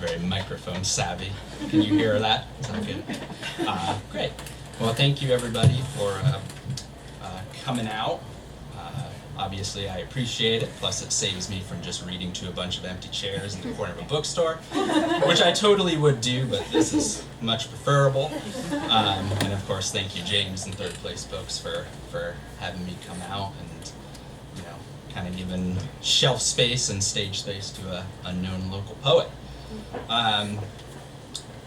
very microphone savvy. Can you hear that? Is that good? Great. Well, thank you everybody for coming out. Obviously, I appreciate it. Plus, it saves me from just reading to a bunch of empty chairs in the corner of a bookstore, which I totally would do, but this is much preferable. And of course, thank you, James and Third Place Books, for having me come out and, you know, kind of giving shelf space and stage space to a unknown local poet.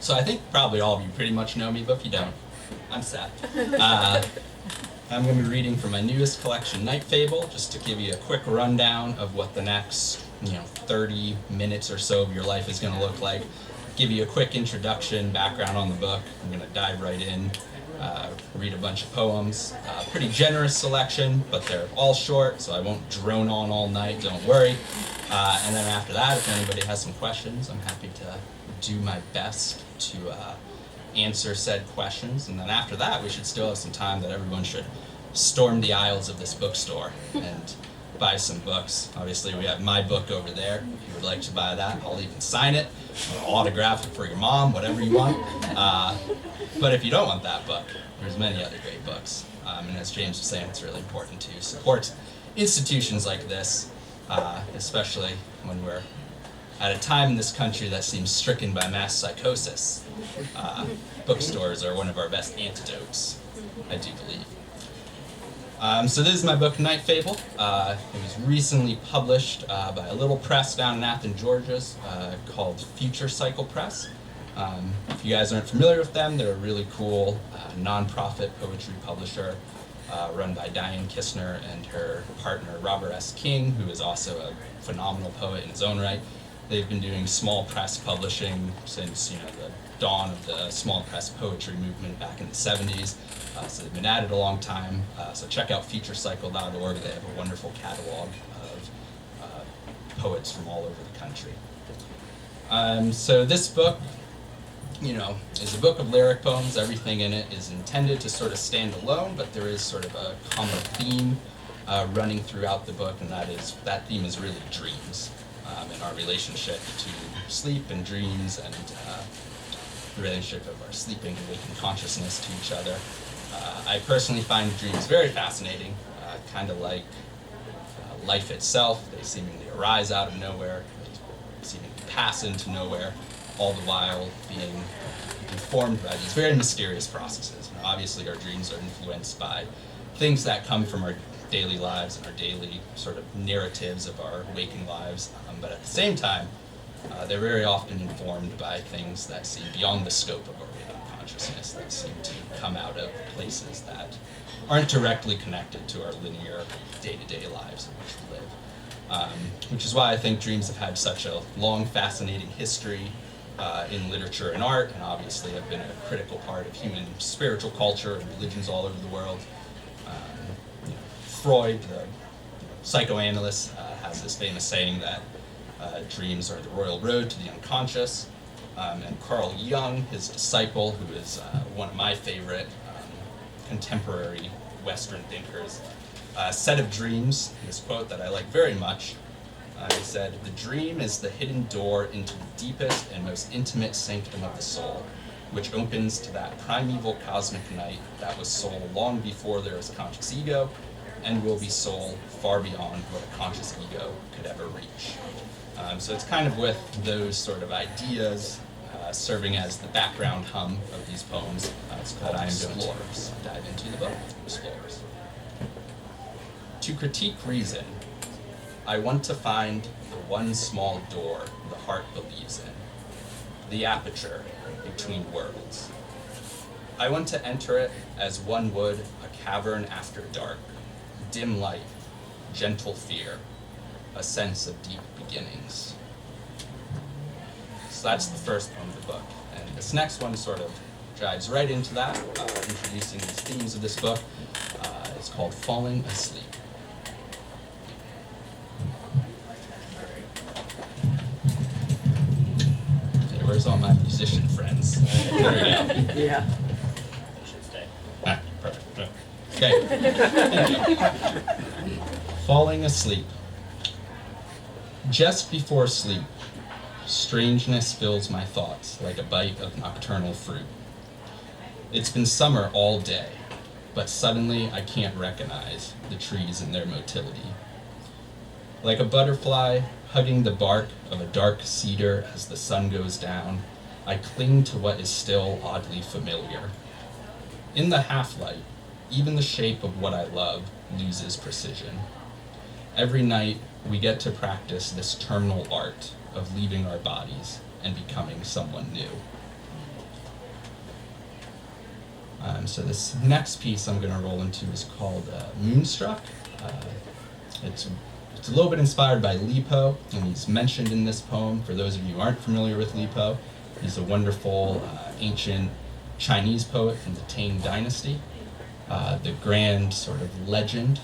So I think probably all of you pretty much know me, but if you don't, I'm Seth. I'm going to be reading from my newest collection, Night Fable, just to give you a quick rundown of what the next 30 minutes or so of your life is going to look like. Give you a quick introduction, background on the book. I'm going to dive right in, read a bunch of poems. Pretty generous selection, but they're all short, so I won't drone on all night, don't worry. And then after that, if anybody has some questions, I'm happy to do my best to answer said questions, and then after that we should still have some time that everyone should storm the aisles of this bookstore and buy some books. Obviously we have my book over there. If you would like to buy that, I'll even sign it, I'll autograph it for your mom, whatever you want. But if you don't want that book, there's many other great books. And as James was saying, it's really important to support institutions like this, especially when we're at a time in this country that seems stricken by mass psychosis. Bookstores are one of our best antidotes, I do believe. So this is my book, Night Fable. It was recently published by a little press down in Athens, Georgia, called Future Cycle Press. If you guys aren't familiar with them, they're a really cool nonprofit poetry publisher run by Diane Kistner and her partner Robert S. King, who is also a phenomenal poet in his own right. They've been doing small press publishing since the dawn of the small press poetry movement back in the 70s. So they've been at it a long time. So check out futurecycle.org. They have a wonderful catalog of poets from all over the country. So this book, is a book of lyric poems. Everything in it is intended to sort of stand alone, but there is sort of a common theme running throughout the book, and that theme is really dreams. And our relationship to sleep and dreams, and the relationship of our sleeping and waking consciousness to each other. I personally find dreams very fascinating, kind of like life itself. They seemingly arise out of nowhere, they seemingly pass into nowhere, all the while being informed by these very mysterious processes. Obviously our dreams are influenced by things that come from our daily lives and our daily sort of narratives of our waking lives, but at the same time, they're very often informed by things that seem beyond the scope of our waking consciousness, that seem to come out of places that aren't directly connected to our linear day-to-day lives in which we live. Which is why I think dreams have had such a long, fascinating history in literature and art, and obviously have been a critical part of human spiritual culture and religions all over the world. Freud, the psychoanalyst, has this famous saying that dreams are the royal road to the unconscious. And Carl Jung, his disciple, who is one of my favorite contemporary Western thinkers, said of dreams, this quote that I like very much, he said, "The dream is the hidden door into the deepest and most intimate sanctum of the soul, which opens to that primeval cosmic night that was soul long before there was conscious ego, and will be soul far beyond what a conscious ego could ever reach." So it's kind of with those sort of ideas serving as the background hum of these poems that I am going to dive into the book, Explorers. To critique reason, I want to find the one small door the heart believes in, the aperture between worlds. I want to enter it as one would a cavern after dark, dim light, gentle fear, a sense of deep beginnings. So that's the first poem of the book. And this next one sort of dives right into that, introducing these themes of this book. It's called Falling Asleep. Okay, where's all my musician friends? There we go. Yeah. Should stay. Perfect. Okay. Falling asleep. Just before sleep, Strangeness fills my thoughts like a bite of nocturnal fruit. It's been summer all day, but suddenly I can't recognize the trees in their motility. Like a butterfly hugging the bark of a dark cedar as the sun goes down, I cling to what is still oddly familiar. In the half-light, even the shape of what I love loses precision. Every night, we get to practice this terminal art of leaving our bodies and becoming someone new. So this next piece I'm going to roll into is called Moonstruck. It's a little bit inspired by Li Po, and he's mentioned in this poem. For those of you who aren't familiar with Li Po, he's a wonderful ancient Chinese poet from the Tang Dynasty. The grand sort of legend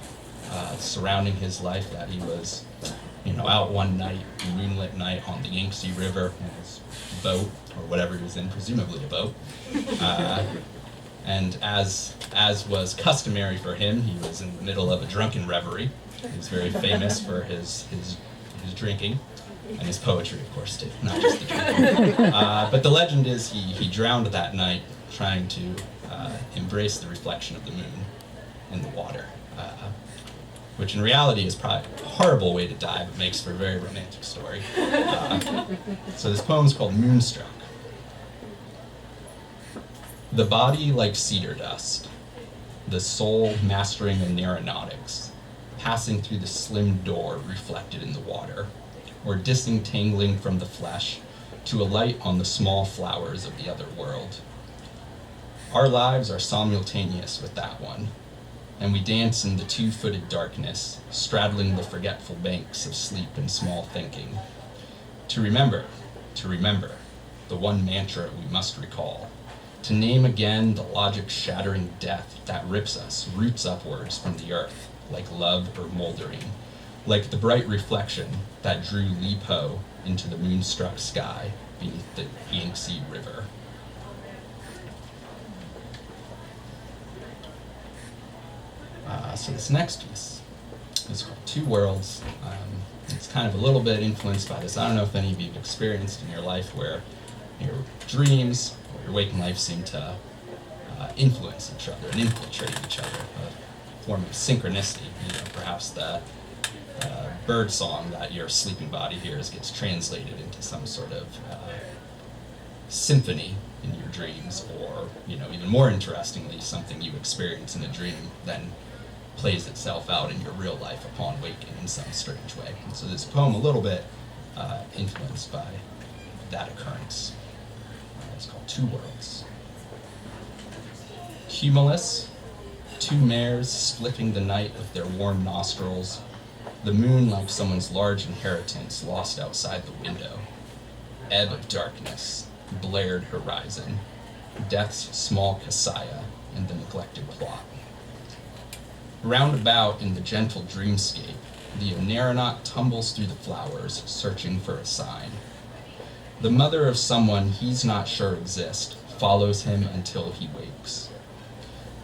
surrounding his life that he was, out one night, moonlit night on the Yangtze River in his boat, or whatever he was in, presumably a boat. And as was customary for him, he was in the middle of a drunken reverie. He was very famous for his drinking, and his poetry, of course, too, not just the drinking. But the legend is he drowned that night trying to embrace the reflection of the moon in the water, which in reality is probably a horrible way to die, but makes for a very romantic story. So this poem is called Moonstruck. The body like cedar dust, the soul mastering an aeronautics, passing through the slim door reflected in the water, or disentangling from the flesh to alight on the small flowers of the other world. Our lives are simultaneous with that one, and we dance in the two-footed darkness, straddling the forgetful banks of sleep and small thinking. To remember, the one mantra we must recall. To name again the logic-shattering death that rips us roots upwards from the earth, like love or moldering, like the bright reflection that drew Li Po into the moonstruck sky beneath the Yangtze River. So this next piece is called Two Worlds. It's kind of a little bit influenced by this. I don't know if any of you have experienced in your life where your dreams or your waking life seem to influence each other and infiltrate each other, a form of synchronicity. Perhaps the bird song that your sleeping body hears gets translated into some sort of symphony in your dreams, or even more interestingly, something you experience in a dream then plays itself out in your real life upon waking in some strange way. And so this poem a little bit influenced by that occurrence. It's called Two Worlds. Cumulus, two mares splitting the night with their warm nostrils, the moon like someone's large inheritance lost outside the window. Ebb of darkness, blared horizon, death's small Kasaya and the neglected plot. Round about in the gentle dreamscape, the aeronaut tumbles through the flowers, searching for a sign. The mother of someone he's not sure exists follows him until he wakes.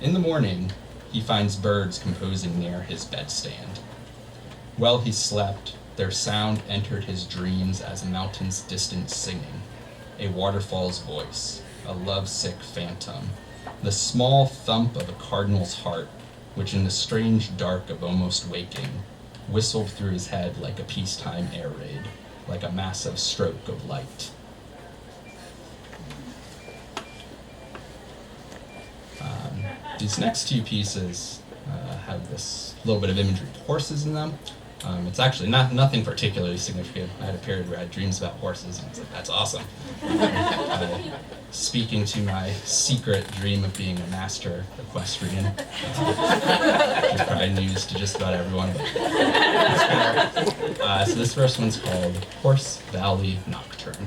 In the morning, he finds birds composing near his bedstand. While he slept, their sound entered his dreams as a mountain's distant singing, a waterfall's voice, a lovesick phantom, the small thump of a cardinal's heart, which in the strange dark of almost waking, whistled through his head like a peacetime air raid, like a massive stroke of light. These next two pieces have this little bit of imagery of horses in them. It's actually nothing particularly significant. I had a period where I had dreams about horses, and I was like, that's awesome. Speaking to my secret dream of being a master equestrian, which is probably news to just about everyone. But so this first one's called Horse Valley Nocturne.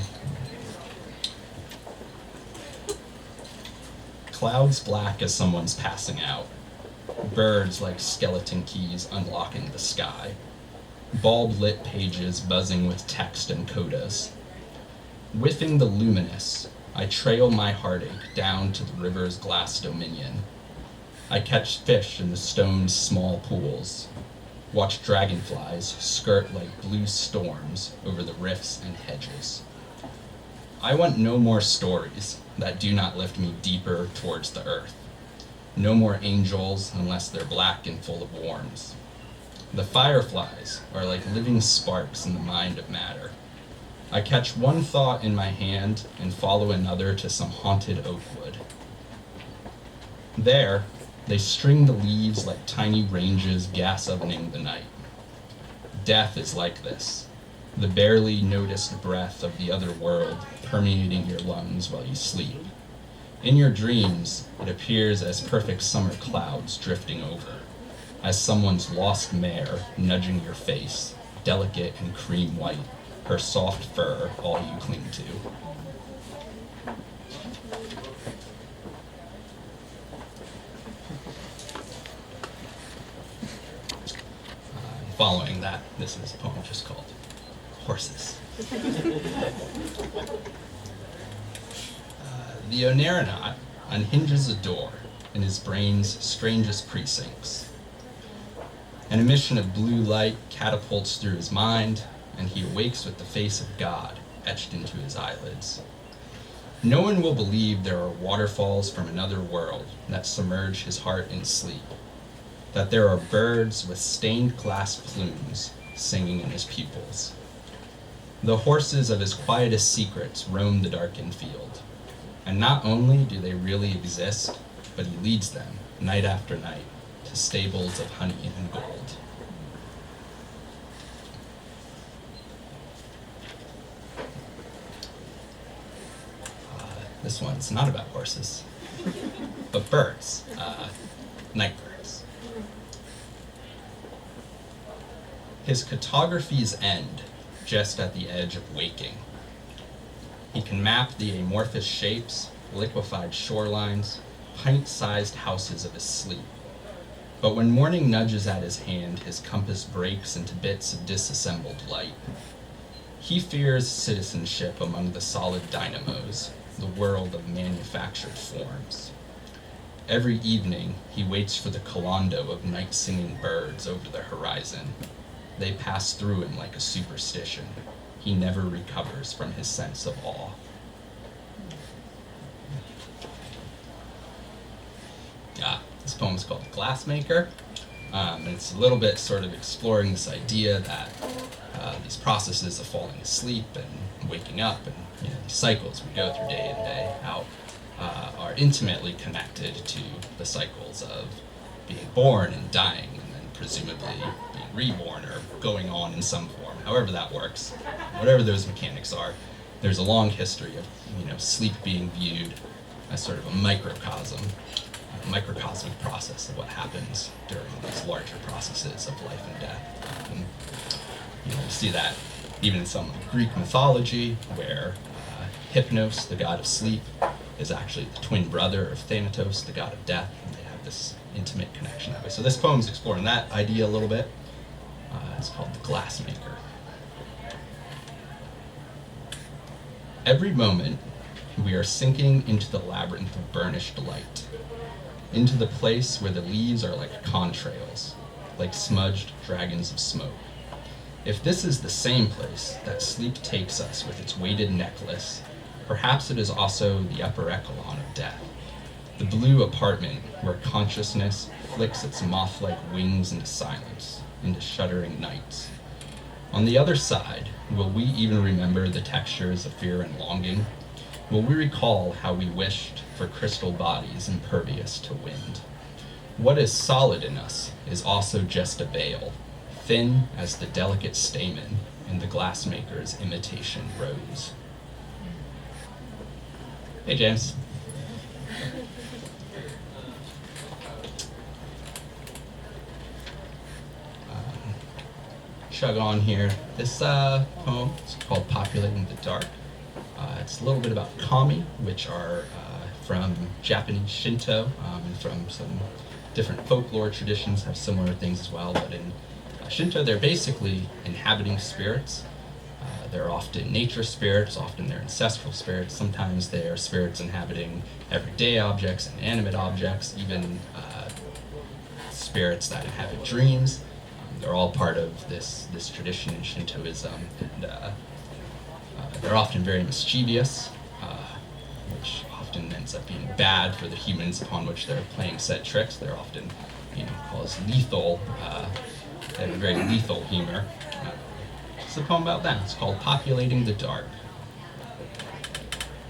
Clouds black as someone's passing out. Birds like skeleton keys unlocking the sky. Bulb-lit pages buzzing with text and codas. Whiffing the luminous, I trail my heartache down to the river's glass dominion. I catch fish in the stone's small pools. Watch dragonflies skirt like blue storms over the rifts and hedges. I want no more stories that do not lift me deeper towards the earth. No more angels unless they're black and full of worms. The fireflies are like living sparks in the mind of matter. I catch one thought in my hand and follow another to some haunted oak wood. There, they string the leaves like tiny ranges gas ovening the night. Death is like this, the barely noticed breath of the other world permeating your lungs while you sleep. In your dreams, it appears as perfect summer clouds drifting over, as someone's lost mare nudging your face, delicate and cream white, her soft fur all you cling to. Following that, this is a poem just called Horses. The Onaronaut unhinges a door in his brain's strangest precincts. An emission of blue light catapults through his mind, and he awakes with the face of God etched into his eyelids. No one will believe there are waterfalls from another world that submerge his heart in sleep, that there are birds with stained glass plumes singing in his pupils. The horses of his quietest secrets roam the darkened field, and not only do they really exist, but he leads them, night after night, to stables of honey and gold. This one's not about horses, but birds, night birds. His cartographies end just at the edge of waking. He can map the amorphous shapes, liquefied shorelines, pint-sized houses of his sleep. But when morning nudges at his hand, his compass breaks into bits of disassembled light. He fears citizenship among the solid dynamos, the world of manufactured forms. Every evening, he waits for the collando of night-singing birds over the horizon. They pass through him like a superstition. He never recovers from his sense of awe. This poem is called Glassmaker. And it's a little bit sort of exploring this idea that these processes of falling asleep and waking up and these cycles we go through day in, day out are intimately connected to the cycles of being born and dying and then presumably being reborn or going on in some form, however that works, whatever those mechanics are. There's a long history of sleep being viewed as sort of a microcosmic process of what happens during these larger processes of life and death. You see that even in some Greek mythology, where Hypnos, the god of sleep, is actually the twin brother of Thanatos, the god of death, and they have this intimate connection that way. So this poem's exploring that idea a little bit. It's called The Glassmaker. Every moment, we are sinking into the labyrinth of burnished light, into the place where the leaves are like contrails, like smudged dragons of smoke. If this is the same place that sleep takes us with its weighted necklace, perhaps it is also the upper echelon of death, the blue apartment where consciousness flicks its moth-like wings into silence, into shuddering nights. On the other side, will we even remember the textures of fear and longing? Will we recall how we wished for crystal bodies impervious to wind? What is solid in us is also just a veil, thin as the delicate stamen in the glassmaker's imitation rose. Hey, James. Chug on here. This poem is called Populating the Dark. It's a little bit about kami, which are from Japanese Shinto, and from some different folklore traditions have similar things as well, but in Shinto, they're basically inhabiting spirits. They're often nature spirits, often they're ancestral spirits. Sometimes they are spirits inhabiting everyday objects and animate objects, even spirits that inhabit dreams. They're all part of this tradition in Shintoism. And They're often very mischievous, which often ends up being bad for the humans upon which they're playing said tricks. They're often, called as lethal. They have a very lethal humor. It's a poem about them. It's called Populating the Dark.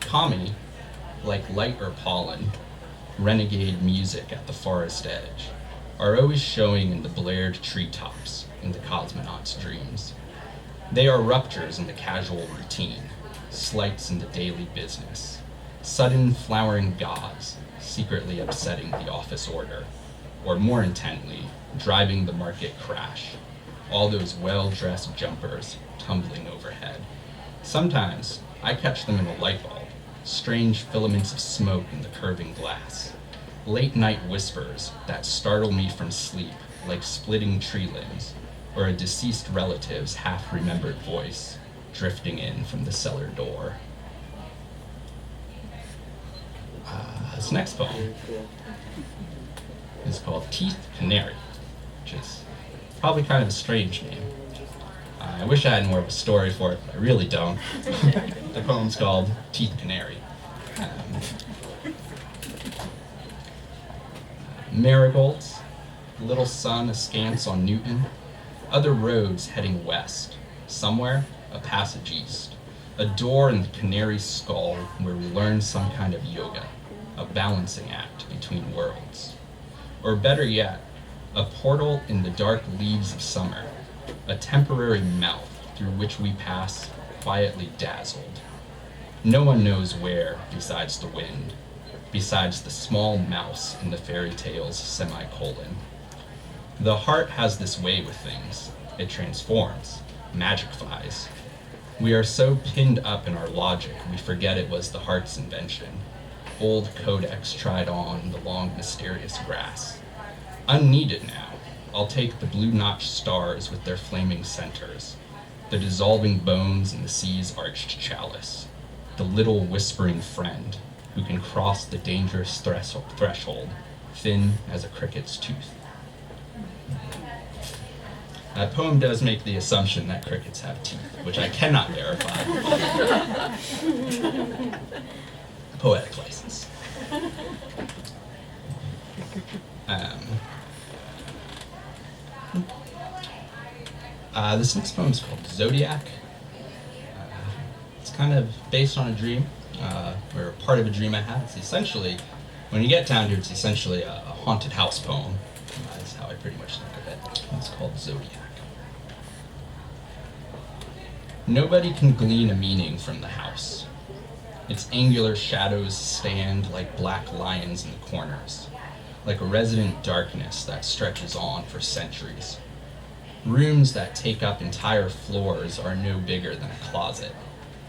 Kami, like light or pollen, renegade music at the forest edge, are always showing in the blared treetops in the cosmonaut's dreams. They are ruptures in the casual routine, slights in the daily business, sudden flowering gods secretly upsetting the office order, or more intently, driving the market crash, all those well-dressed jumpers tumbling overhead. Sometimes I catch them in a light bulb, strange filaments of smoke in the curving glass, late-night whispers that startle me from sleep like splitting tree limbs, or a deceased relative's half-remembered voice drifting in from the cellar door. This next poem is called Teeth Canary, which is probably kind of a strange name. I wish I had more of a story for it, but I really don't. The poem's called Teeth Canary. Marigolds, little sun askance on Newton, other roads heading west, somewhere a passage east, a door in the canary skull where we learn some kind of yoga, a balancing act between worlds. Or better yet, a portal in the dark leaves of summer, a temporary mouth through which we pass quietly dazzled. No one knows where besides the wind, besides the small mouse in the fairy tale's semicolon. The heart has this way with things. It transforms, magifies. We are so pinned up in our logic, we forget it was the heart's invention. Old codex tried on the long, mysterious grass. Unneeded now, I'll take the blue-notched stars with their flaming centers, the dissolving bones in the sea's arched chalice, the little whispering friend who can cross the dangerous threshold, thin as a cricket's tooth. That poem does make the assumption that crickets have teeth, which I cannot verify. Poetic license. This next poem is called Zodiac. It's kind of based on a dream, or part of a dream I had. It's essentially, when you get down to it, it's essentially a haunted house poem. That's how I pretty much think of it. It's called Zodiac. Nobody can glean a meaning from the house. Its angular shadows stand like black lions in the corners, like a resident darkness that stretches on for centuries. Rooms that take up entire floors are no bigger than a closet,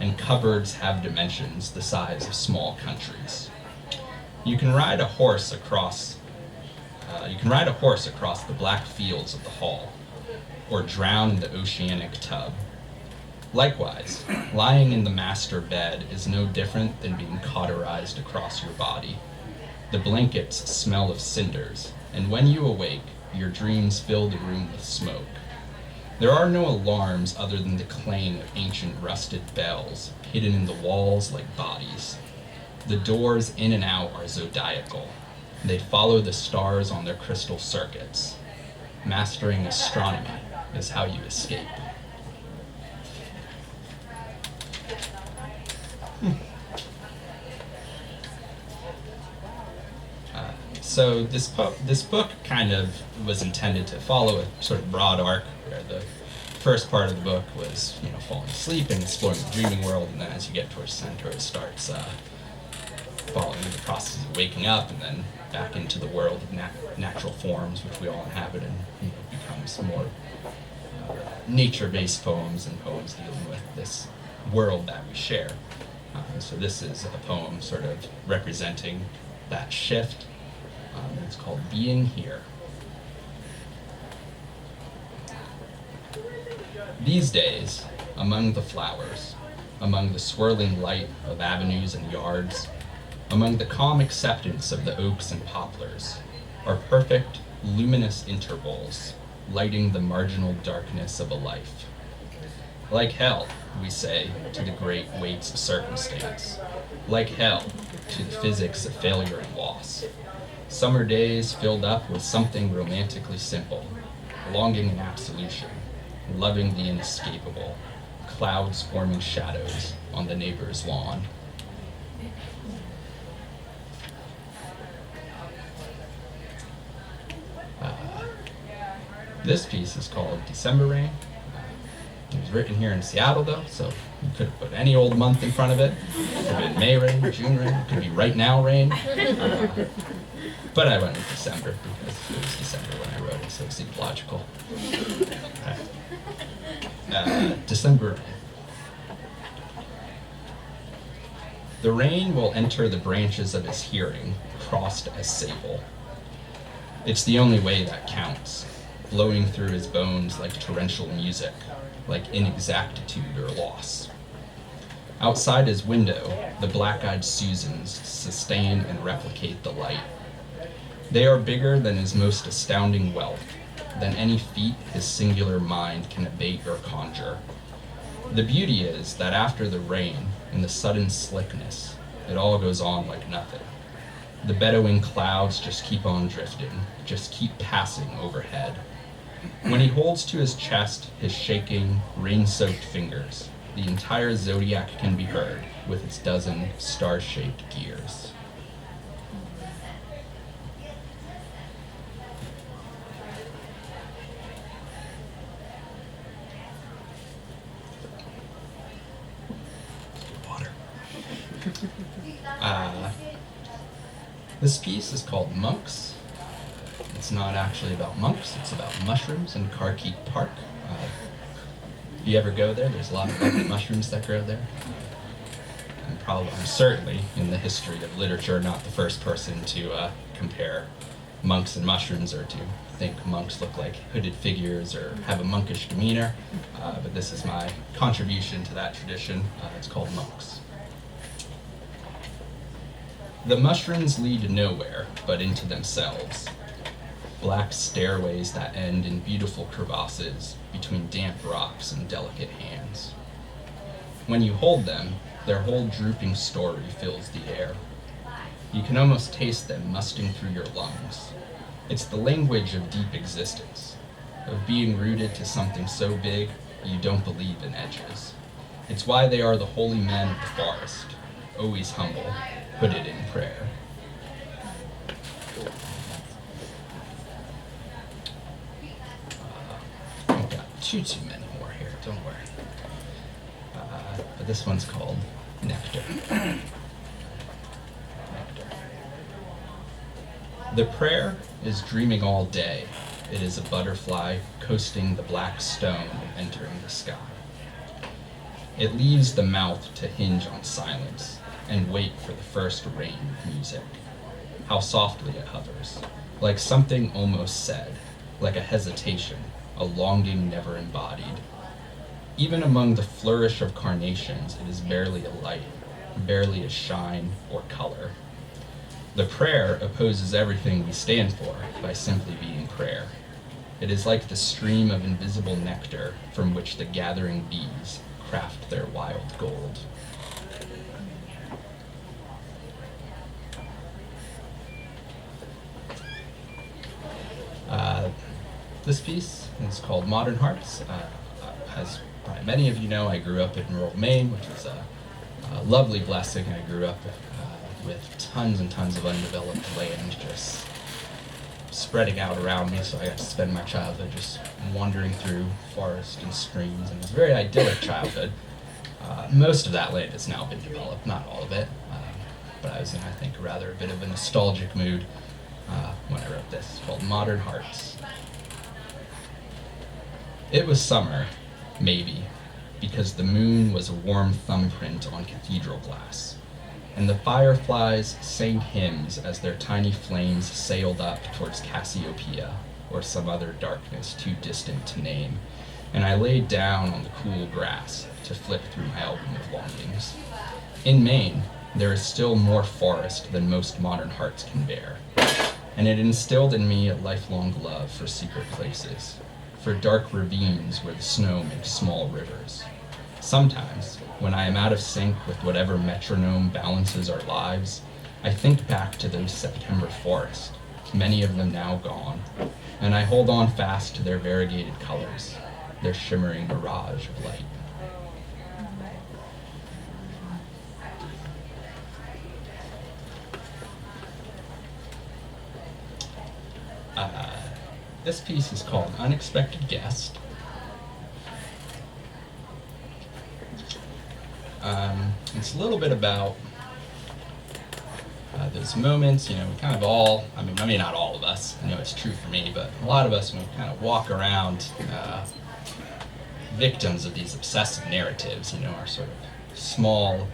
and cupboards have dimensions the size of small countries. You can ride a horse across the black fields of the hall, or drown in the oceanic tub. Likewise, lying in the master bed is no different than being cauterized across your body. The blankets smell of cinders, and when you awake, your dreams fill the room with smoke. There are no alarms other than the clang of ancient rusted bells, hidden in the walls like bodies. The doors in and out are zodiacal. They follow the stars on their crystal circuits. Mastering astronomy is how you escape. So this book kind of was intended to follow a sort of broad arc, where the first part of the book was, falling asleep and exploring the dreaming world, and then as you get towards the center, it starts following the process of waking up, and then back into the world of natural forms, which we all inhabit, and becomes more nature-based poems and poems dealing with this world that we share. So this is a poem sort of representing that shift. It's called Being Here. These days, among the flowers, among the swirling light of avenues and yards, among the calm acceptance of the oaks and poplars, are perfect, luminous intervals, lighting the marginal darkness of a life. Like hell, we say to the great weights of circumstance. Like hell, to the physics of failure and loss. Summer days filled up with something romantically simple, longing in absolution, loving the inescapable, clouds forming shadows on the neighbor's lawn. This piece is called December Rain. It was written here in Seattle, though, so you could have put any old month in front of it. It could have been May rain, June rain, it could be right now rain. But I went with December because it was December when I wrote it, so it seemed logical. December rain. The rain will enter the branches of his hearing, crossed as sable. It's the only way that counts, flowing through his bones like torrential music, like inexactitude or loss. Outside his window, the black-eyed Susans sustain and replicate the light. They are bigger than his most astounding wealth, than any feat his singular mind can abate or conjure. The beauty is that after the rain and the sudden slickness, it all goes on like nothing. The bellowing clouds just keep on drifting, just keep passing overhead. When he holds to his chest his shaking, rain-soaked fingers, the entire zodiac can be heard with its dozen star-shaped gears. Water. This piece is called Monks. It's not actually about monks, it's about mushrooms in Carkeek Park. If you ever go there, there's a lot of lovely mushrooms that grow there. I'm certainly, in the history of literature, not the first person to compare monks and mushrooms or to think monks look like hooded figures or have a monkish demeanor, but this is my contribution to that tradition. It's called Monks. The mushrooms lead nowhere but into themselves. Black stairways that end in beautiful crevasses between damp rocks and delicate hands. When you hold them, their whole drooping story fills the air. You can almost taste them musting through your lungs. It's the language of deep existence, of being rooted to something so big you don't believe in edges. It's why they are the holy men of the forest, always humble, hooded in prayer. I've got too many more here, don't worry. But this one's called Nectar. Nectar. The prayer is dreaming all day. It is a butterfly coasting the black stone and entering the sky. It leaves the mouth to hinge on silence and wait for the first rain of music. How softly it hovers, like something almost said, like a hesitation, a longing never embodied. Even among the flourish of carnations, it is barely a light, barely a shine or color. The prayer opposes everything we stand for by simply being prayer. It is like the stream of invisible nectar from which the gathering bees craft their wild gold. This piece is called Modern Hearts. As probably many of you know, I grew up in rural Maine, which was a lovely blessing. I grew up with tons and tons of undeveloped land just spreading out around me, so I got to spend my childhood just wandering through forest and streams, and it was a very idyllic childhood. Most of that land has now been developed, not all of it, but I was in, I think, rather a bit of a nostalgic mood when I wrote this. It's called Modern Hearts. It was summer, maybe, because the moon was a warm thumbprint on cathedral glass, and the fireflies sang hymns as their tiny flames sailed up towards Cassiopeia, or some other darkness too distant to name, and I laid down on the cool grass to flip through my album of longings. In Maine, there is still more forest than most modern hearts can bear, and it instilled in me a lifelong love for secret places, for dark ravines where the snow makes small rivers. Sometimes, when I am out of sync with whatever metronome balances our lives, I think back to those September forests, many of them now gone, and I hold on fast to their variegated colors, their shimmering mirage of light. This piece is called Unexpected Guest. It's a little bit about those moments, we kind of all, I mean not all of us, I know it's true for me, but a lot of us, when we kind of walk around victims of these obsessive narratives, our sort of small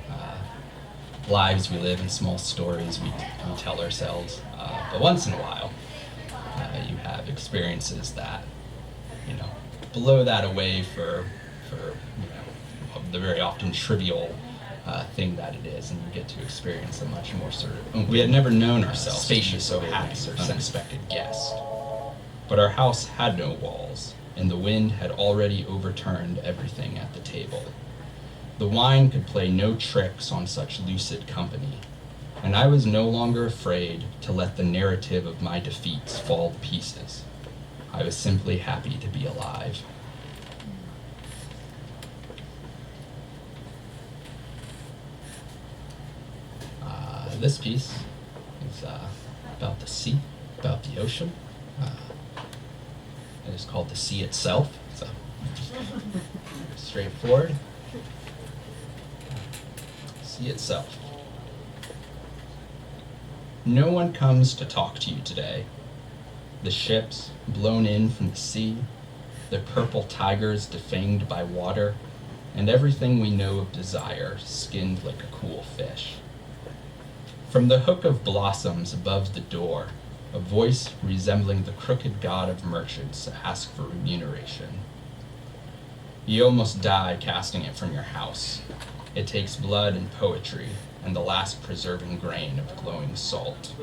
lives we live in, small stories we tell ourselves. But once in a while, you have experiences that, blow that away for the very often trivial thing that it is, and you get to experience a much more sort of, we had never known ourselves spacious, so happy, or unexpected guest. But our house had no walls, and the wind had already overturned everything at the table. The wine could play no tricks on such lucid company, and I was no longer afraid to let the narrative of my defeats fall to pieces. I was simply happy to be alive. This piece is about the sea, about the ocean. It is called The Sea Itself, so straightforward. Sea itself. No one comes to talk to you today. The ships blown in from the sea, the purple tigers defanged by water, and everything we know of desire skinned like a cool fish. From the hook of blossoms above the door, a voice resembling the crooked god of merchants asks for remuneration. You almost die casting it from your house. It takes blood and poetry and the last preserving grain of glowing salt.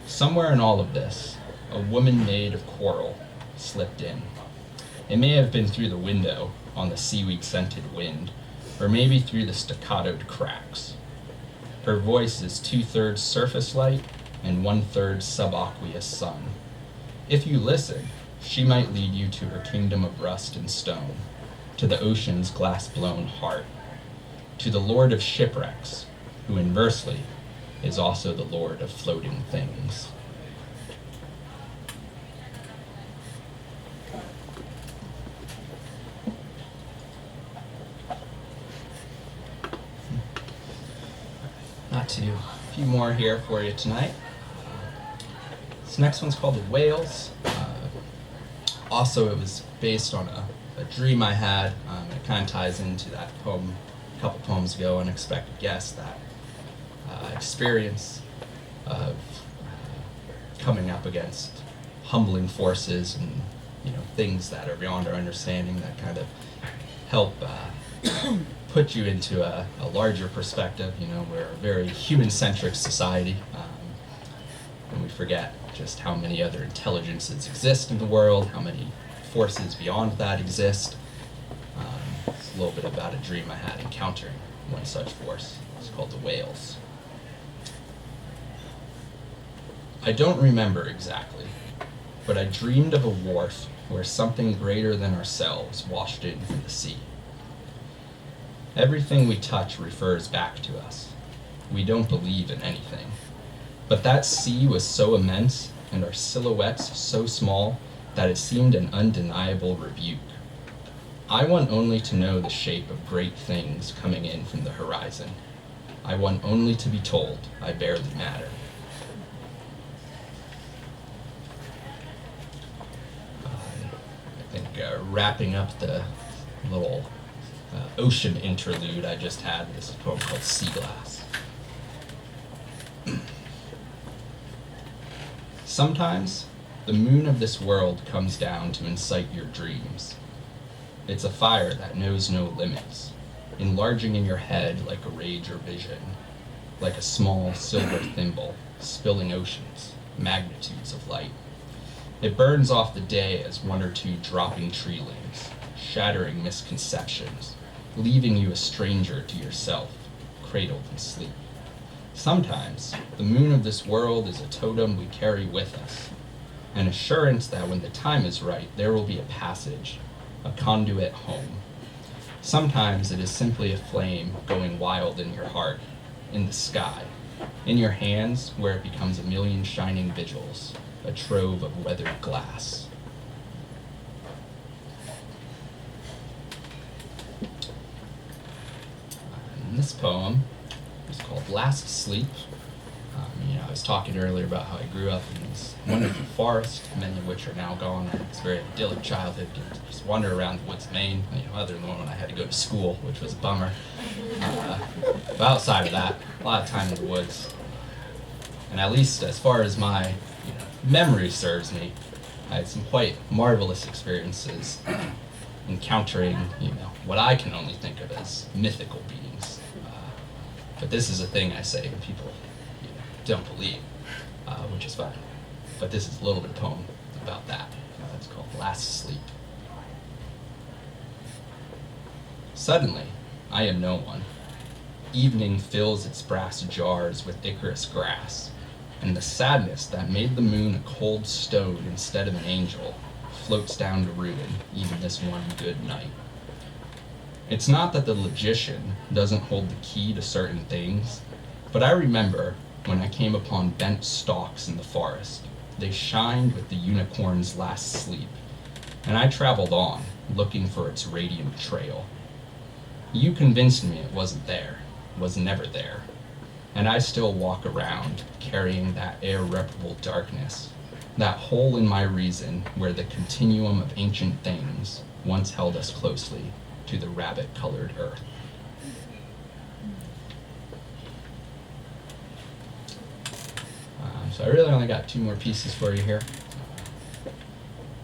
Somewhere in all of this, a woman made of coral slipped in. It may have been through the window on the seaweed-scented wind, or maybe through the staccatoed cracks. Her voice is 2/3 surface light and 1/3 subaqueous sun. If you listen, she might lead you to her kingdom of rust and stone, to the ocean's glass-blown heart, to the lord of shipwrecks, who inversely is also the lord of floating things. A few more here for you tonight. This next one's called The Whales. Also, it was based on a dream I had. It kind of ties into that poem a couple poems ago, Unexpected Guest, that experience of coming up against humbling forces and things that are beyond our understanding that kind of help put you into a larger perspective. We're a very human-centric society, and we forget just how many other intelligences exist in the world, how many forces beyond that exist. It's a little bit about a dream I had encountering one such force. It's called The Whales. I don't remember exactly, but I dreamed of a wharf where something greater than ourselves washed in from the sea. Everything we touch refers back to us. We don't believe in anything. But that sea was so immense, and our silhouettes so small, that it seemed an undeniable rebuke. I want only to know the shape of great things coming in from the horizon. I want only to be told I barely matter. I think wrapping up the little ocean interlude I just had, this poem called Sea Glass. Sometimes, the moon of this world comes down to incite your dreams. It's a fire that knows no limits, enlarging in your head like a rage or vision, like a small silver thimble, spilling oceans, magnitudes of light. It burns off the day as one or two dropping tree limbs, shattering misconceptions, leaving you a stranger to yourself, cradled in sleep. Sometimes, the moon of this world is a totem we carry with us, an assurance that when the time is right, there will be a passage, a conduit home. Sometimes it is simply a flame going wild in your heart, in the sky, in your hands where it becomes a million shining vigils, a trove of weathered glass. And this poem is called Last Sleep. I was talking earlier about how I grew up in this wonderful forest, many of which are now gone. I had this very idyllic childhood, to just wander around the woods of Maine, other than the one when I had to go to school, which was a bummer. But outside of that, a lot of time in the woods. And at least as far as my memory serves me, I had some quite marvelous experiences encountering, what I can only think of as mythical beings. But this is a thing I say when people don't believe, which is fine. But this is a little bit of poem about that. It's called Last Sleep. Suddenly, I am no one. Evening fills its brass jars with Icarus grass, and the sadness that made the moon a cold stone instead of an angel floats down to ruin even this one good night. It's not that the logician doesn't hold the key to certain things, but I remember when I came upon bent stalks in the forest. They shined with the unicorn's last sleep, and I traveled on, looking for its radiant trail. You convinced me it wasn't there, was never there, and I still walk around, carrying that irreparable darkness, that hole in my reason where the continuum of ancient things once held us closely to the rabbit-colored earth. So I really only got two more pieces for you here.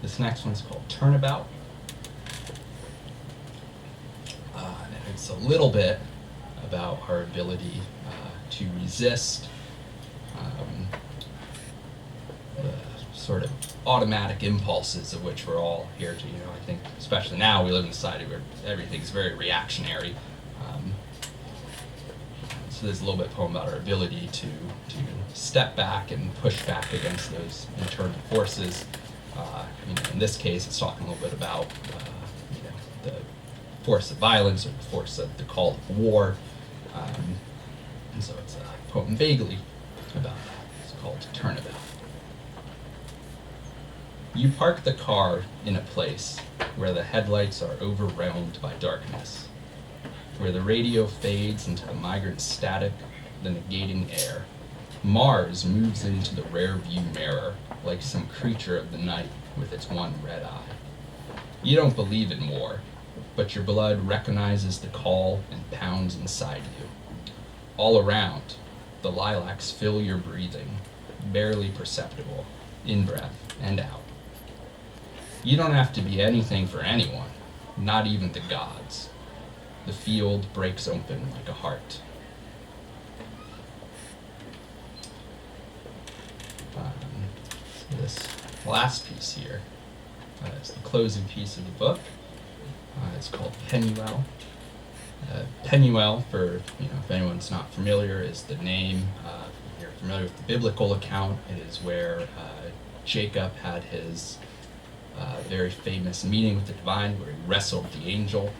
This next one's called Turnabout. And it's a little bit about our ability to resist the sort of automatic impulses of which we're all here to. I think especially now we live in a society where everything's very reactionary. So there's a little bit of poem about our ability to step back and push back against those internal forces. In this case, it's talking a little bit about the force of violence or the force of the call of war. And so it's a poem vaguely about that. It's called Turnabout. You park the car in a place where the headlights are overwhelmed by darkness, where the radio fades into the migrant static, the negating air. Mars moves into the rear view mirror like some creature of the night with its one red eye. You don't believe in war, but your blood recognizes the call and pounds inside you. All around, the lilacs fill your breathing, barely perceptible, in-breath and out. You don't have to be anything for anyone, not even the gods. The field breaks open like a heart. This last piece here is the closing piece of the book. It's called Penuel. Penuel, for if anyone's not familiar, is the name. If you're familiar with the biblical account, it is where Jacob had his very famous meeting with the divine, where he wrestled with the angel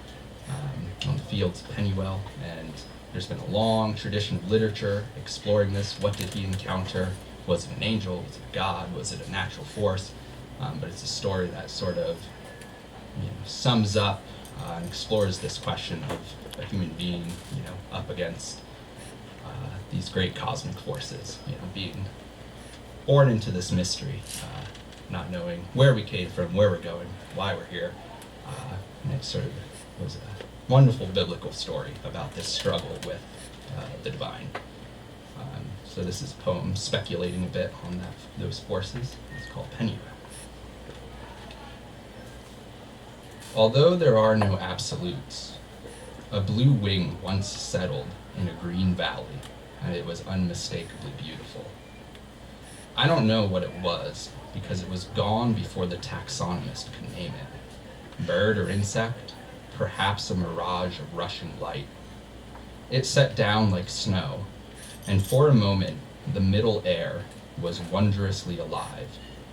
on the fields of Penuel. And there's been a long tradition of literature exploring this. What did he encounter? Was it an angel? Was it a god? Was it a natural force? But it's a story that sort of sums up and explores this question of a human being, up against these great cosmic forces, being born into this mystery, not knowing where we came from, where we're going, why we're here. And it sort of was a wonderful biblical story about this struggle with the divine. So this is a poem speculating a bit on those forces. It's called Penuel. Although there are no absolutes, a blue wing once settled in a green valley, and it was unmistakably beautiful. I don't know what it was, because it was gone before the taxonomist could name it. Bird or insect? Perhaps a mirage of rushing light. It set down like snow, and for a moment the middle air was wondrously alive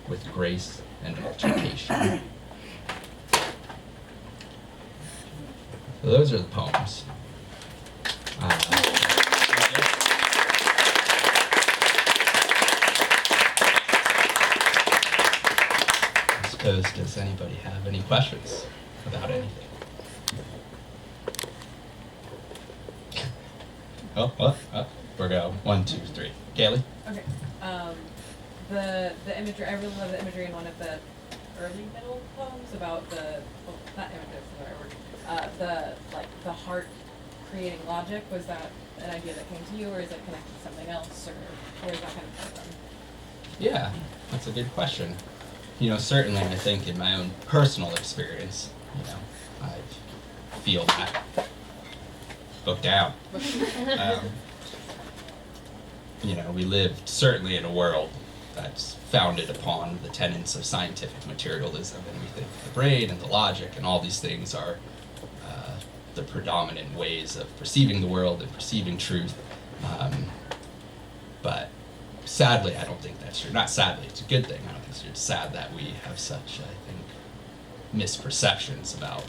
with grace and altercation. So those are the poems. I suppose, does anybody have any questions about anything? We're going 1, 2, 3. Kaylee? Okay. The imagery, I really love the imagery in one of the early middle poems about not images, the right word. The heart creating logic. Was that an idea that came to you, or is it connected to something else, or where is that kind of come from? Yeah, that's a good question. Certainly I think in my own personal experience, I feel that book down. We live certainly in a world that's founded upon the tenets of scientific materialism, and we think the brain and the logic and all these things are the predominant ways of perceiving the world and perceiving truth. But sadly, I don't think that's true. Not sadly, it's a good thing. I don't think it's sad that we have such, I think, misperceptions about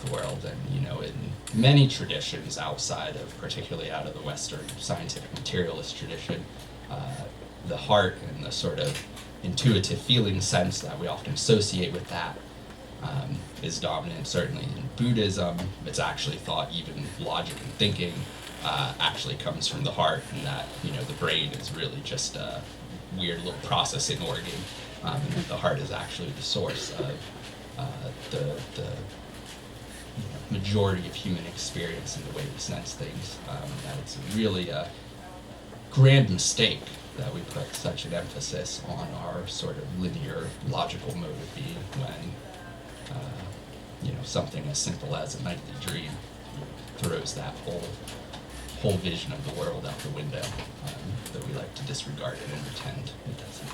the world. And, in many traditions outside of, particularly out of the Western scientific materialist tradition, the heart and the sort of intuitive feeling sense that we often associate with that is dominant. Certainly in Buddhism, it's actually thought even logic and thinking actually comes from the heart, and that the brain is really just a weird little processing organ, and that the heart is actually the source of the majority of human experience and the way we sense things. That it's really a grand mistake that we put such an emphasis on our sort of linear, logical mode of being when something as simple as a nightly dream throws that whole vision of the world out the window, that we like to disregard it and pretend it doesn't.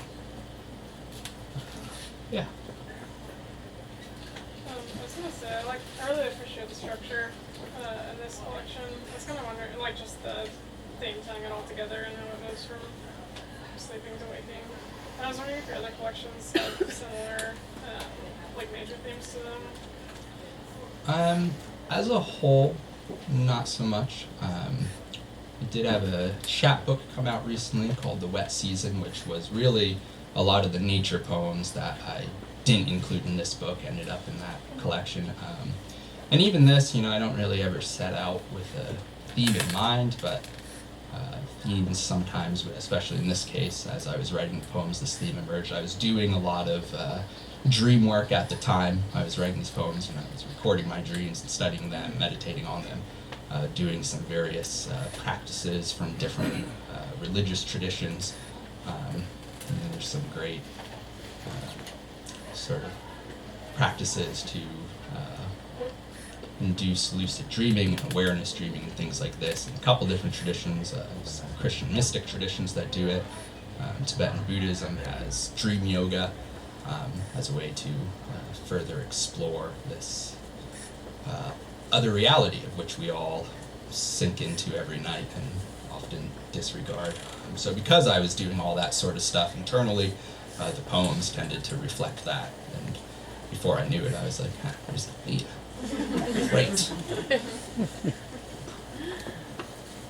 Yeah. I was gonna say, I really appreciate the structure in this collection. I was kind of wondering, just the theme, tying it all together and how it goes from sleeping to waking. And I was wondering if your other collections have similar, major themes to them. As a whole, not so much. We did have a chapbook come out recently called The Wet Season, which was really a lot of the nature poems that I didn't include in this book ended up in that collection. And even this, I don't really ever set out with a theme in mind, but themes sometimes, especially in this case, as I was writing the poems, this theme emerged. I was doing a lot of dream work at the time. I was writing these poems, I was recording my dreams and studying them, meditating on them, doing some various practices from different religious traditions. And then there's some great sort of practices to induce lucid dreaming and awareness dreaming and things like this. And a couple different traditions, some Christian mystic traditions that do it. Tibetan Buddhism has dream yoga as a way to further explore this other reality of which we all sink into every night and often disregard. So because I was doing all that sort of stuff internally, the poems tended to reflect that. And before I knew it, I was like, there's the theme. Great.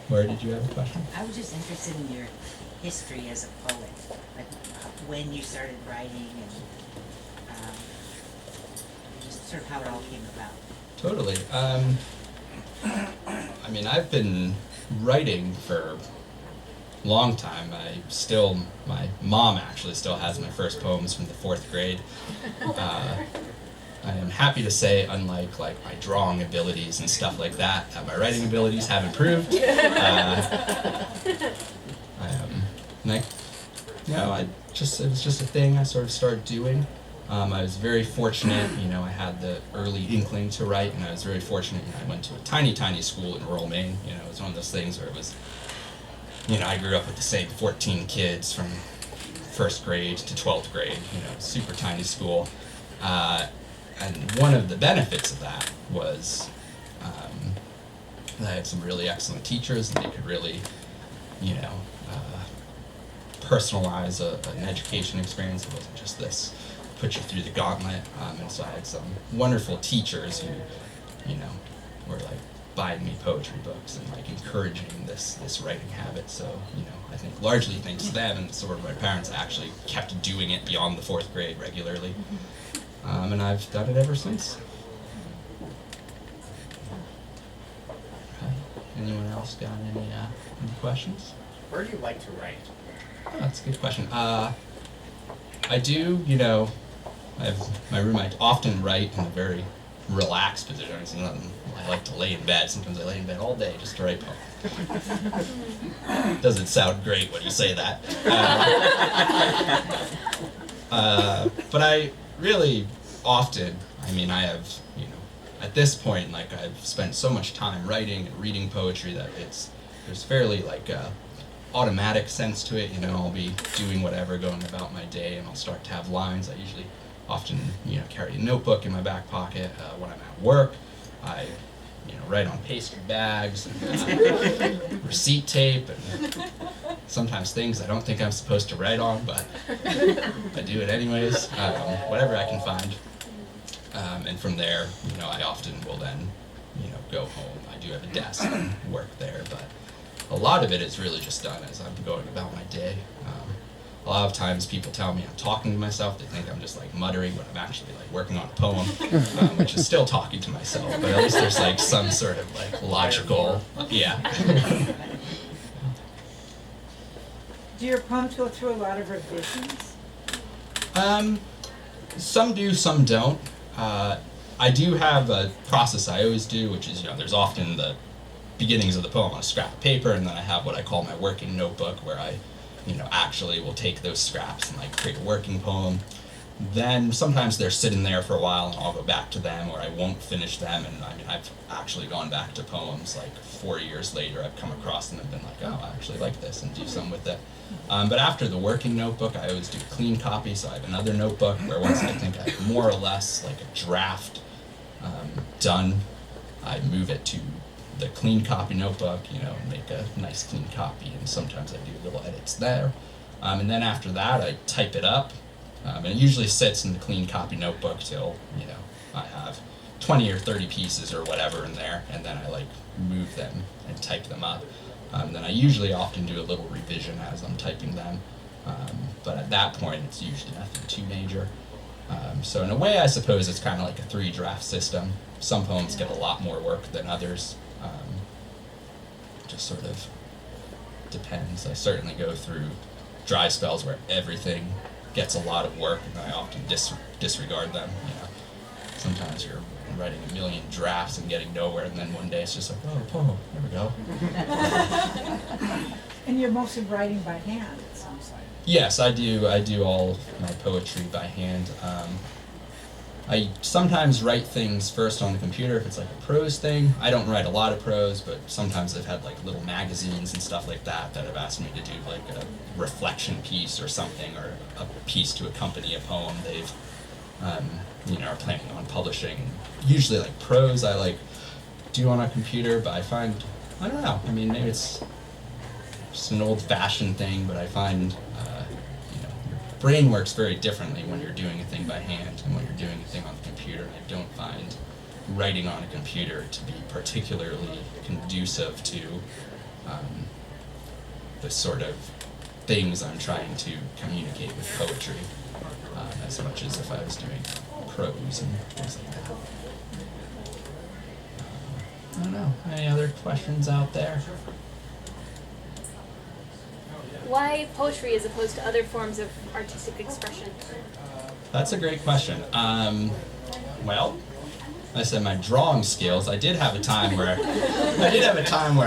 Where did you have a question? I was just interested in your history as a poet, when you started writing and just sort of how it all came about. Totally. I've been writing for a long time. My mom actually still has my first poems from the 4th grade. I am happy to say, unlike my drawing abilities and stuff like that, my writing abilities have improved. It was just a thing I sort of started doing. I was very fortunate, I had the early inkling to write, and I was very fortunate, I went to a tiny, tiny school in rural Maine. It was one of those things where it was I grew up with the same 14 kids from first grade to 12th grade, super tiny school. And one of the benefits of that was I had some really excellent teachers, and they could really, personalize an education experience. It wasn't just this, put you through the gauntlet. And so I had some wonderful teachers who, were like buying me poetry books and like encouraging this writing habit. So, I think largely thanks to them and sort of my parents, I actually kept doing it beyond the 4th grade regularly. And I've done it ever since. Okay. Anyone else got any questions? Where do you like to write? Oh, that's a good question. I do, I have my room. I often write in a very relaxed position. I like to lay in bed. Sometimes I lay in bed all day just to write poems. Doesn't sound great when you say that. But I really often, I have, at this point, like I've spent so much time writing and reading poetry that there's fairly like a automatic sense to it. I'll be doing whatever, going about my day, and I'll start to have lines. I usually often, carry a notebook in my back pocket. When I'm at work, I, write on pastry bags, and, receipt tape, and sometimes things I don't think I'm supposed to write on, but I do it anyways, whatever I can find. And from there, I often will then, go home. I do have a desk and work there, but a lot of it is really just done as I'm going about my day. A lot of times people tell me I'm talking to myself. They think I'm just like muttering, but I'm actually like working on a poem, which is still talking to myself, but at least there's like some sort of like logical, yeah. Do your poems go through a lot of revisions? Some do, some don't. I do have a process I always do, which is, there's often the beginnings of the poem on a scrap of paper, and then I have what I call my working notebook, where I, actually will take those scraps and like create a working poem. Then sometimes they're sitting there for a while and I'll go back to them, or I won't finish them, and I've actually gone back to poems like 4 years later. I've come across them and been like, oh, I actually like this, and do some with it. But after the working notebook, I always do a clean copy, so I have another notebook where once I think I have more or less like a draft done, I move it to the clean copy notebook, and make a nice clean copy, and sometimes I do little edits there. And then after that, I type it up, and it usually sits in the clean copy notebook till, I have 20 or 30 pieces or whatever in there, and then I like move them and type them up. Then I usually often do a little revision as I'm typing them, but at that point it's usually nothing too major. So in a way, I suppose it's kind of like a 3-draft system. Some poems get a lot more work than others. Just sort of depends. I certainly go through dry spells where everything gets a lot of work, and I often disregard them. Sometimes you're writing a million drafts and getting nowhere, and then one day it's just like, oh, poem, there we go. And you're mostly writing by hand, it sounds like. Yes, I do all my poetry by hand. I sometimes write things first on the computer if it's like a prose thing. I don't write a lot of prose, but sometimes I've had like little magazines and stuff like that have asked me to do like a reflection piece or something, or a piece to accompany a poem they've are planning on publishing. Usually like prose I like do on a computer, but I find, I don't know, maybe it's just an old-fashioned thing, but I find your brain works very differently when you're doing a thing by hand and when you're doing a thing on the computer. And I don't find writing on a computer to be particularly conducive to the sort of things I'm trying to communicate with poetry, as much as if I was doing prose and things like that. I don't know. Any other questions out there? Why poetry as opposed to other forms of artistic expression? That's a great question. Well, I said my drawing skills. I did have a time where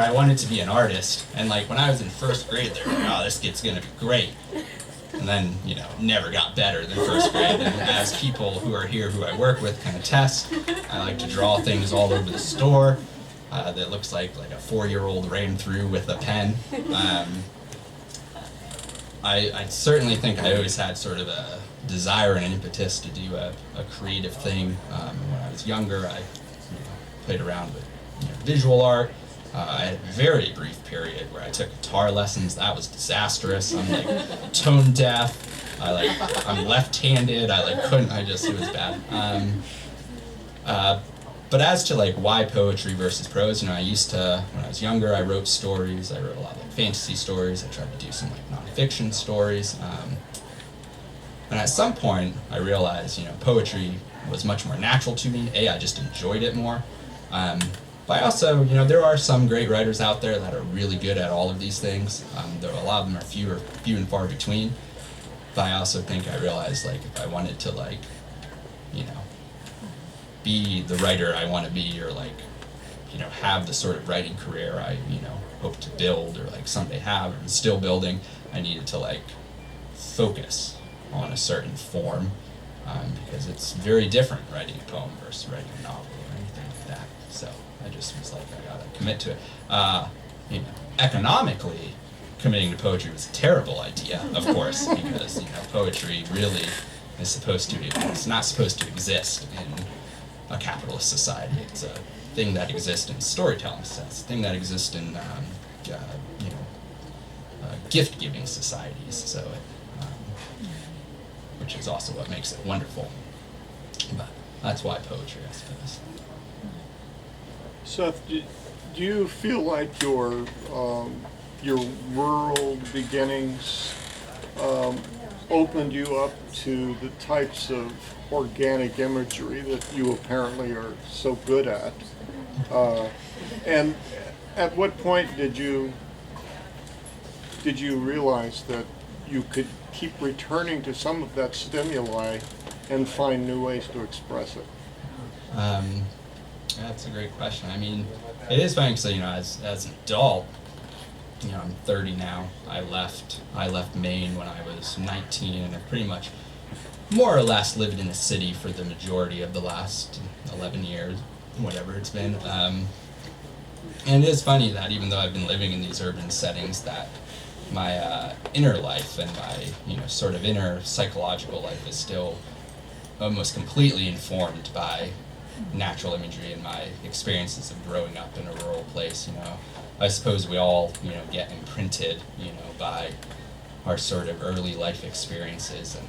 I wanted to be an artist, and like when I was in first grade, they were like, "Oh, this kid's gonna be great," and then never got better than first grade. And as people who are here, who I work with, can attest, I like to draw things all over the store. that looks like a 4-year-old ran through with a pen. I certainly think I always had sort of a desire and an impetus to do a creative thing. When I was younger, I played around with visual art. I had a very brief period where I took guitar lessons. That was disastrous. I'm like tone deaf. I'm left-handed. It was bad. But as to why poetry versus prose, I used to, when I was younger, I wrote stories. I wrote a lot of fantasy stories. I tried to do some nonfiction stories. And at some point, I realized, poetry was much more natural to me. I just enjoyed it more. But I also, there are some great writers out there that are really good at all of these things. Though a lot of them are few and far between. But I also think I realized, if I wanted to, be the writer I want to be, or have the sort of writing career I hope to build, or someday have, and still building, I needed to focus on a certain form, because it's very different writing a poem versus writing a novel or anything like that. So I just was I gotta commit to it. Economically, committing to poetry was a terrible idea, of course, because poetry really is it's not supposed to exist in a capitalist society. It's a thing that exists in storytelling. It's a thing that exists in gift-giving societies. So, which is also what makes it wonderful. But that's why poetry, I suppose. Seth, do you feel like your rural beginnings opened you up to the types of organic imagery that you apparently are so good at? And at what point did you realize that you could keep returning to some of that stimuli and find new ways to express it? That's a great question. I mean, it is funny because as an adult, I'm 30 now. I left Maine when I was 19, and I've pretty much more or less lived in a city for the majority of the last 11 years, whatever it's been. And it is funny that even though I've been living in these urban settings, that my inner life and my sort of inner psychological life is still almost completely informed by natural imagery and my experiences of growing up in a rural place. I suppose we all get imprinted by our sort of early life experiences, and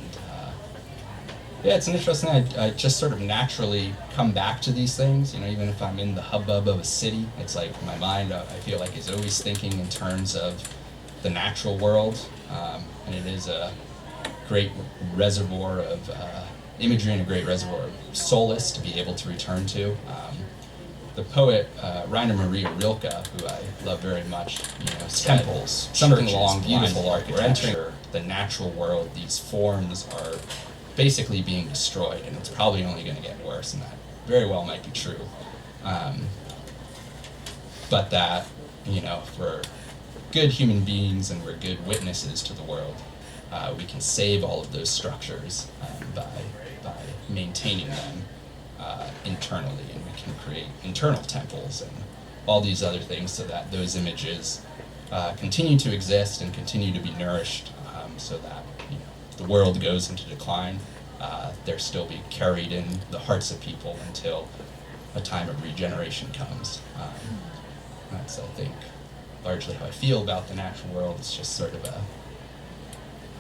it's an interesting thing. I just sort of naturally come back to these things, even if I'm in the hubbub of a city. It's my mind, I feel is always thinking in terms of the natural world, and it is a great reservoir of imagery and a great reservoir of solace to be able to return to. The poet Rainer Maria Rilke, who I love very much, temples, something along beautiful architecture, the natural world, these forms are basically being destroyed, and it's probably only going to get worse, and that very well might be true. But that, for good human beings and we're good witnesses to the world, we can save all of those structures by maintaining them internally, and we can create internal temples and all these other things so that those images continue to exist and continue to be nourished, so that the world goes into decline, they'll still be carried in the hearts of people until a time of regeneration comes. That's, I think, largely how I feel about the natural world. It's just sort of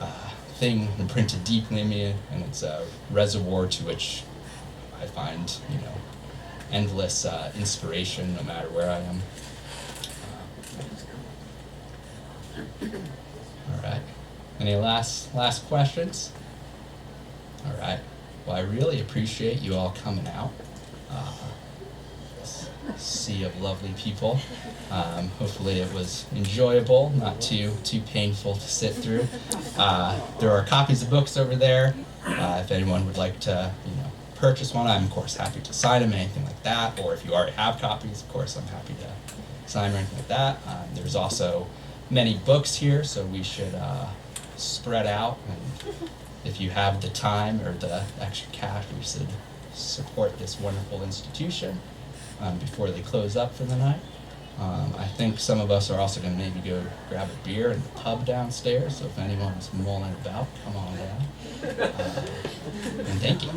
a thing imprinted deeply in me, and it's a reservoir to which I find, endless inspiration no matter where I am. All right. Any last questions? All right. Well, I really appreciate you all coming out. This sea of lovely people. Hopefully it was enjoyable, not too painful to sit through. There are copies of books over there. If anyone would like to, purchase one, I'm of course happy to sign them, anything like that. Or if you already have copies, of course I'm happy to sign or anything like that. There's also many books here, so we should spread out, and if you have the time or the extra cash, we should support this wonderful institution. before they close up for the night. I think some of us are also going to maybe go grab a beer in the pub downstairs, so if anyone's mulling about, come on down. And thank you.